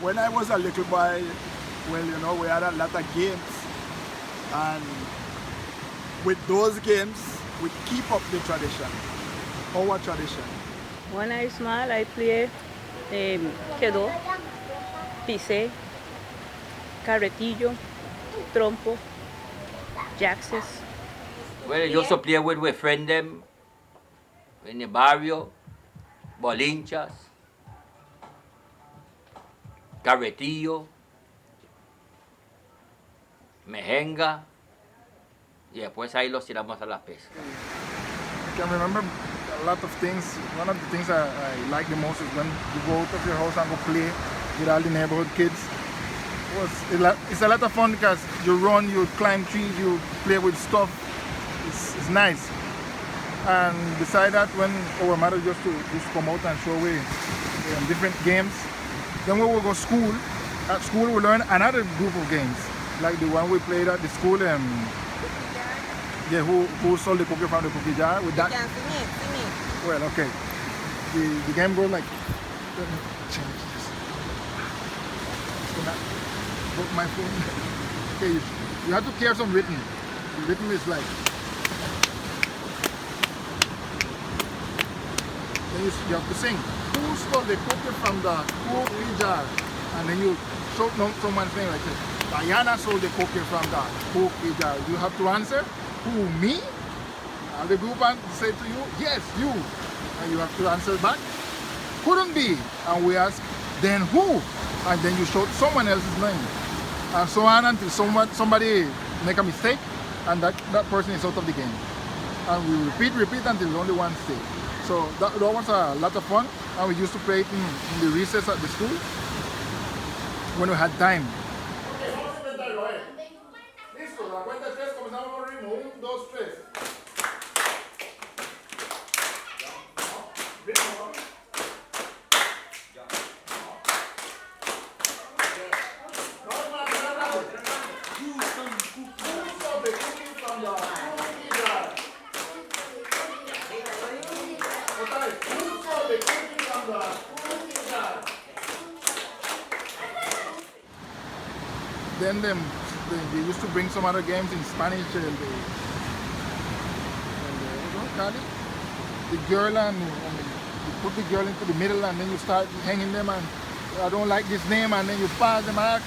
When I was a little boy, well, you know, we had a lot of games, and with those games, we keep up the tradition, our tradition. When I was small, I play quedo, pisé, carretillo, trompo, jaxes. Well, I used to play with friends them in the barrio, bolinchas, carretillo, mejenga, y después ahí los tiramos a la pesca. I can remember a lot of things. One of the things I like the most is when you go out of your house and go play with all the neighborhood kids. It's a lot of fun because you run, you climb trees, you play with stuff. It's nice. And beside that, when our mother used to come out and show we different games, then we will go school. At school we learn another group of games, like the one we played at the school. Yeah, who sold the cookie from the cookie jar with that? Sing it. Well, okay. The game goes like. Let me change this. Can I book my phone? Okay, you have to clear some rhythm. The rhythm is like. Then you have to sing. Who stole the cookie from the cookie jar? And then you shout someone's name like this. Dayana sold the cookie from the cookie jar. You have to answer. Who, me? And the group say to you, yes, you. And you have to answer back. Couldn't be. And we ask, then who? And then you shout someone else's name. And so on until somebody make a mistake and that person is out of the game. And we repeat until only one stays. So that was a lot of fun. And we used to play it in the recess at the school when we had time. Then they used to bring some other games in Spanish. What do you call it? The girl and you put the girl into the middle and then you start hanging them and I don't like this name and then you pass them. I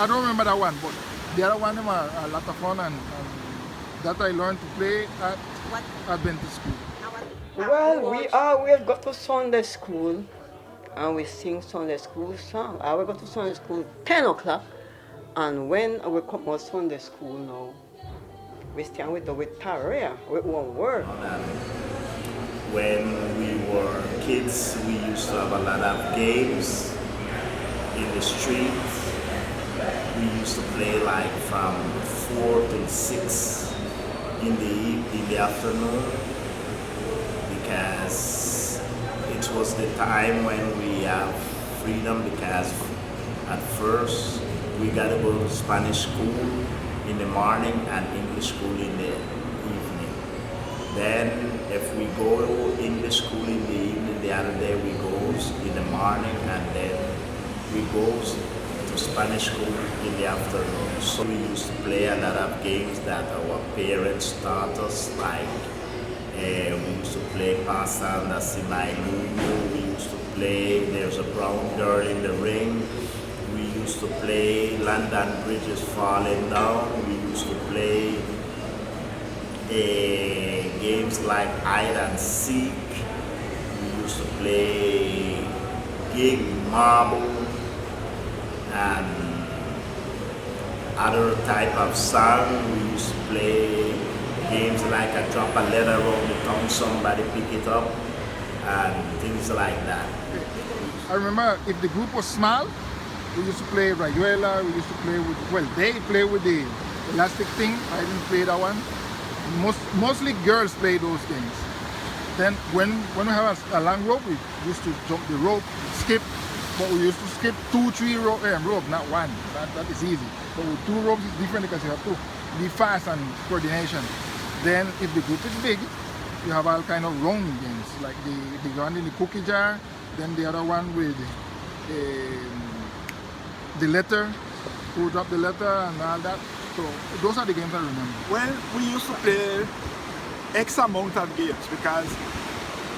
don't remember that one, but the other one them are a lot of fun and that I learned to play at Adventist school. Well, we always go to Sunday school and we sing Sunday school song. I will go to Sunday school 10 o'clock. And when we come out Sunday school now, we stand with prayer, with one word. When we were kids, we used to have a lot of games in the street. We used to play like from 4 to 6 in the afternoon because it was the time when we have freedom because at first we got to go to Spanish school in the morning and English school in the evening. Then if we go to English school in the evening, the other day we go in the morning and then we go to Spanish school in the afternoon. So we used to play a lot of games that our parents taught us, like we used to play Pasa and Simailuyo. We used to play There's a Brown Girl in the Ring. We used to play London Bridge is Falling Down. We used to play games like hide and seek. We used to play gig marble and other type of song. We used to play games like I drop a letter on the tongue, somebody pick it up and things like that. I remember if the group was small, we used to play Rayuela, we used to play with, well, they play with the elastic thing. I didn't play that one. Mostly girls play those games. Then when we have a long rope, we used to jump the rope, skip, but we used to skip 2, 3 rope, not one. That is easy. But with 2 ropes it's different because you have to be fast and coordination. Then if the group is big, you have all kind of round games, like the one in the cookie jar, then the other one with the letter, who dropped the letter and all that. So those are the games I remember. Well, we used to play X amount of games because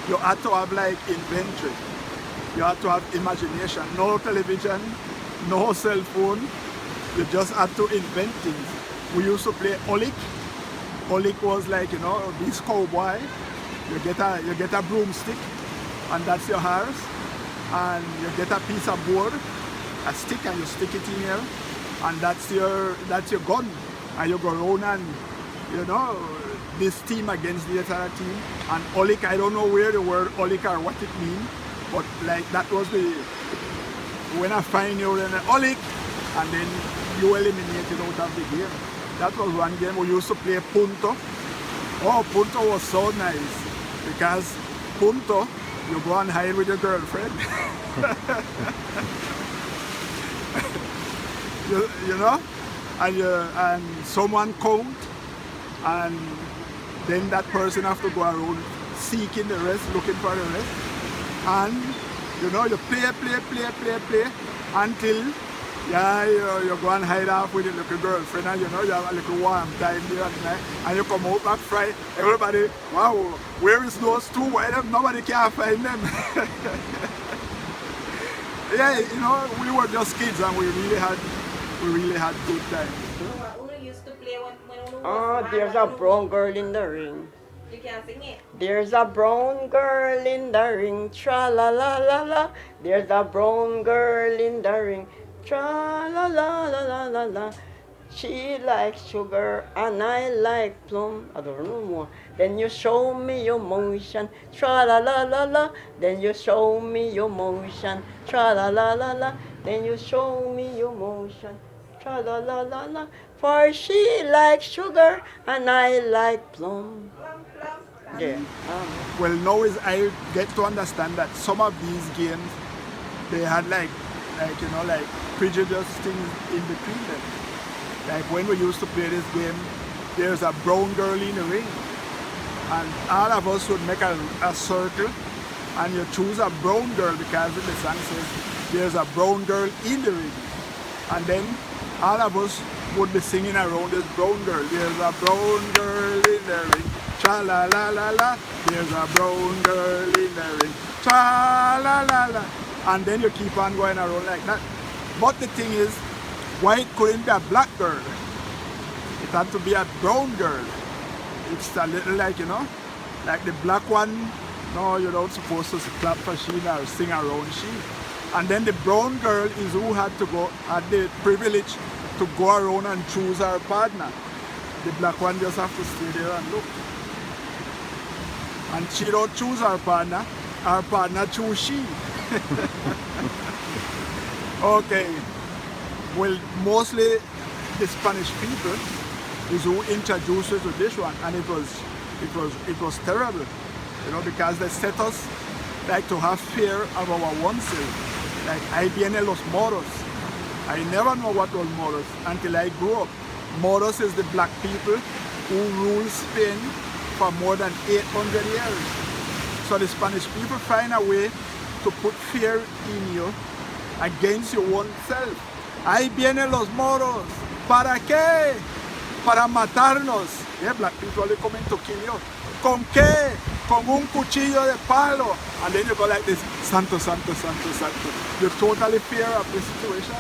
you had to have like inventory. You had to have imagination. No television, no cell phone. You just had to invent things. We used to play Olik. Olik was like, you know, this cowboy. You get a broomstick, and that's your horse. And you get a piece of board, a stick, and you stick it in here, and that's your gun. And you go around and, you know, this team against the other team. And Olik, I don't know where the word Olik or what it means, but like that was the, when I find you then Olik, and then you eliminated out of the game. That was one game. We used to play Punto. Oh, Punto was so nice because Punto, you go and hide with your girlfriend. you know, and someone count, and then that person have to go around seeking the rest, looking for the rest, and you know, you play until you go and hide off with your little girlfriend, and you know, you have a little warm time there at night, and you come out back Friday, everybody, wow, where is those two? Why nobody can find them? Yeah, you know, we were just kids and we really had good times. Oh, there's a brown girl in the ring. You can sing it. There's a brown girl in the ring, tra la la la la. There's a brown girl in the ring, tra la la la la la la. She likes sugar and I like plum. I don't know more. Then you show me your motion, tra la la la la. Then you show me your motion, tra la la la la. Then you show me your motion, tra la la la la. For she likes sugar and I like plum. Yeah. Well, now is I get to understand that some of these games, they had like you know, like prejudice things in between them. Like when we used to play this game, there's a brown girl in the ring, and all of us would make a circle, and you choose a brown girl because the song says there's a brown girl in the ring, and then all of us would be singing around this brown girl. There's a brown girl in the ring, cha la la la la. There's a brown girl in the ring, cha la la la. And then you keep on going around like that. But the thing is, why it couldn't be a black girl? It had to be a brown girl. It's a little like, you know, like the black one, no, you're not supposed to clap for she or sing around she. And then the brown girl is who had the privilege to go around and choose her partner. The black one just have to stay there and look. And she don't choose her partner choose she. Okay. Well, mostly the Spanish people is who introduced us to this one, and it was terrible, you know, because they set us like to have fear of our oneself. Like, I viene los moros. I never know what was moros until I grew up. Moros is the black people who ruled Spain for more than 800 years. So the Spanish people find a way to put fear in you against your own self. Ahí vienen los moros. ¿Para qué? Para matarnos. Yeah, black people are coming to kill you. ¿Con qué? Con un cuchillo de palo. And then you go like this, santo, santo, santo, santo. You totally fear of the situation.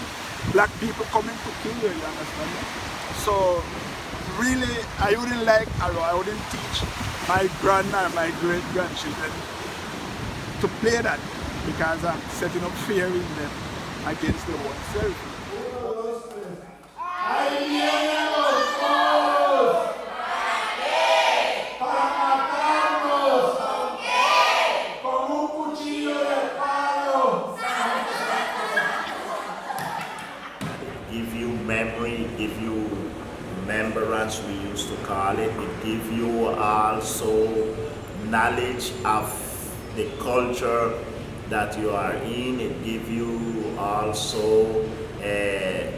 Black people coming to kill you, you understand? So really, I wouldn't teach my grandma and my great-grandchildren to play that because I'm setting up fear in them against their own self. Give you memory, give you remembrance, we used to call it. It give you also knowledge of the culture that you are in. It give you also the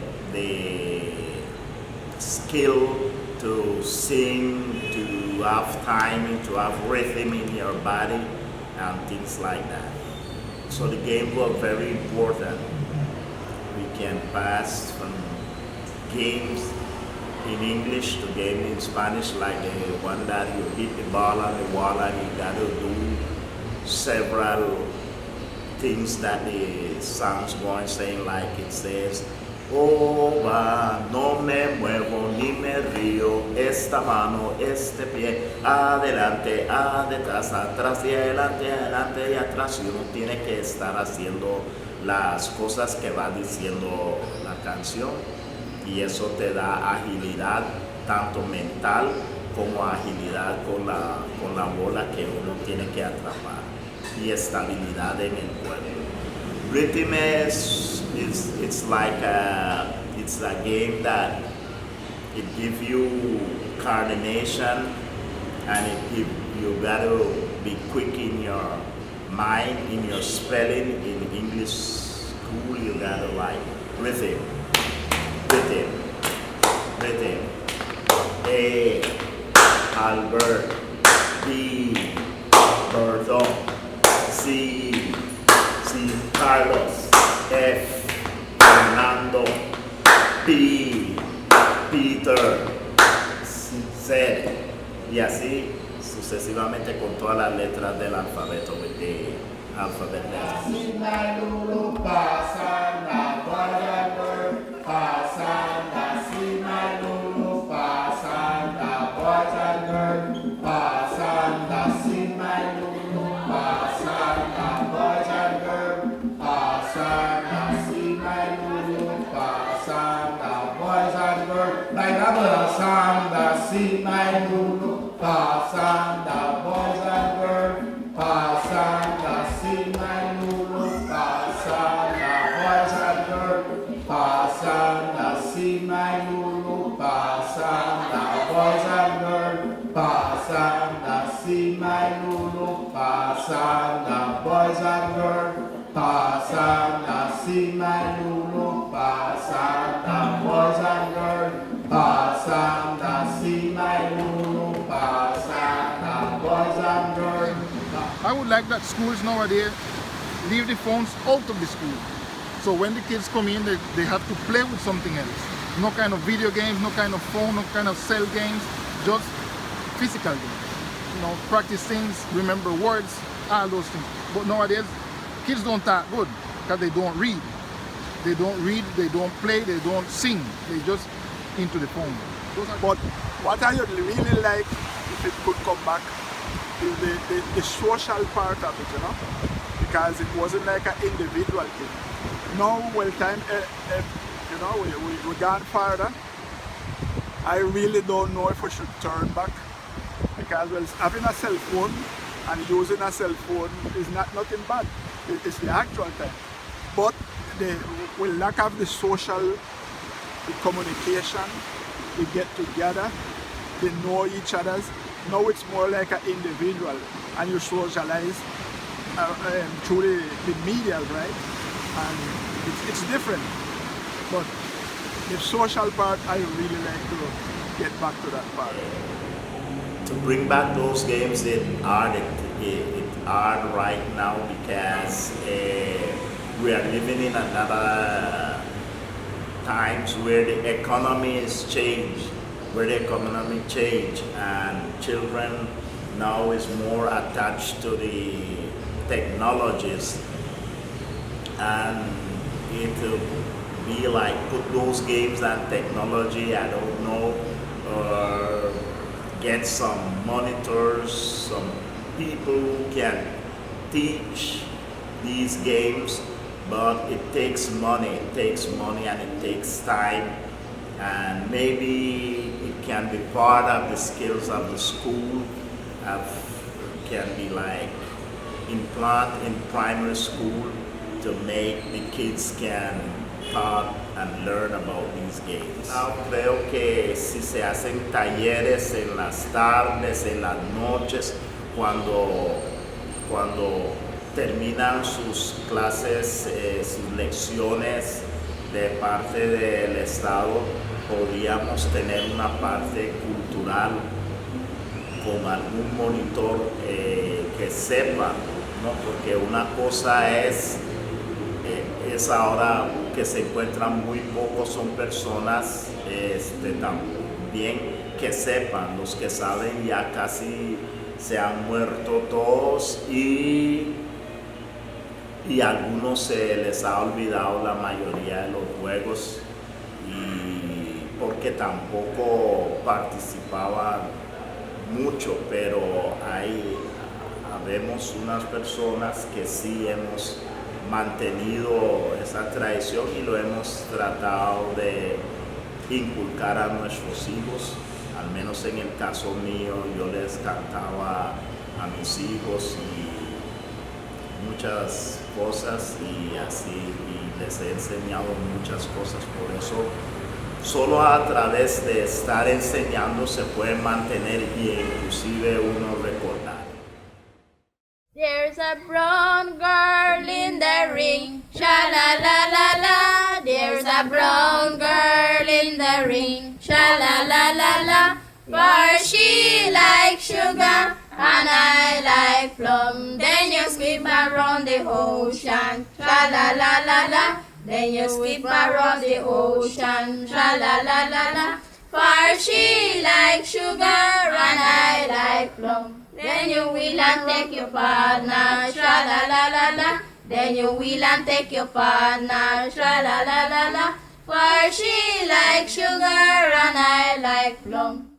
skill to sing, to have timing, to have rhythm in your body and things like that. So the games were very important. we can pass from games in English to game in Spanish, like the one that you hit the ball on the wall and you got to do several things that the song's going saying, like it says, oh, va, no me muevo ni me río, esta mano, este pie, adelante, detrás, atrás y adelante, adelante y atrás. Y uno tiene que estar haciendo las cosas que va diciendo la canción. Y eso te da agilidad, tanto mental como agilidad con la bola que uno tiene que atrapar. Y estabilidad en el cuerpo. Rhythm it's a game that it gives you coordination, and you gotta be quick in your mind, in your spelling. In English school, you gotta like rhythm. A, Albert. B, Berto. C, Carlos. F, Fernando. P, Peter. Z, y así sucesivamente con todas las letras del alfabeto, with the alphabet letters. See my lulu, pasanda, boys and girls, pasanda, see my lulu, pasanda, boys and girls, pasanda, see my lulu, pasanda, boys and girls, pasanda, see my lulu, pasanda, boys and girls, pasanda, see my lulu, pasanda, boys and girls, pasanda, see my lulu, pasanda, boys and girls. I would like that schools nowadays leave the phones out of the school. So when the kids come in, they have to play with something else. No kind of video games, no kind of phone, no kind of cell games, just physical games. You know, practice things, remember words, all those things. But nowadays, kids don't talk good because they don't read. They don't read, they don't play, they don't sing. They just into the phone. But what I would really like, if it could come back, is the social part of it, you know? Because it wasn't like an individual thing. Now, well, time, you know, we gone further. I really don't know if we should turn back. Because, well, having a cell phone and using a cell phone is not nothing bad. It's the actual time. But we lack of the social, the communication, we get together, they know each other. Now it's more like an individual, and you socialize through the media, right? And it's different. But the social part, I really like to get back to that part. To bring back those games, it's hard right now because we are living in another times where the economy is changed, and children now is more attached to the technologies, and it will be like put those games and technology, I don't know, or get some monitors, some people who can teach these games. But it takes money and it takes time, and maybe it can be part of the skills of the school, can be like implant in primary school to make the kids can talk and learn about these games. Now veo que si se hacen talleres en las tardes, en las noches, cuando terminan sus clases, sus lecciones de parte del Estado, podríamos tener una parte cultural con algún monitor que sepa, ¿no? Porque una cosa es ahora que se encuentran muy pocos son personas también que sepan. Los que saben ya casi se han muerto todos y a algunos se les ha olvidado la mayoría de los juegos y porque tampoco participaban mucho, pero habemos unas personas que sí hemos mantenido esa tradición y lo hemos tratado de inculcar a nuestros hijos. Al menos en el caso mío, yo les cantaba a mis hijos y muchas cosas y así, y les he enseñado muchas cosas. Por eso solo a través de estar enseñando se puede mantener y inclusive uno recordar. There's a brown girl in the ring, sha-la-la-la-la. There's a brown girl in the ring, sha-la-la-la-la. For she likes sugar and I like plum. Then you skip around the ocean, sha-la-la-la-la. Then you skip around the ocean, sha-la-la-la-la. For she likes sugar and I like plum. Then you will and take your partner, sha-la-la-la-la. Then you will and take your partner, sha-la-la-la-la. For she likes sugar and I like plum.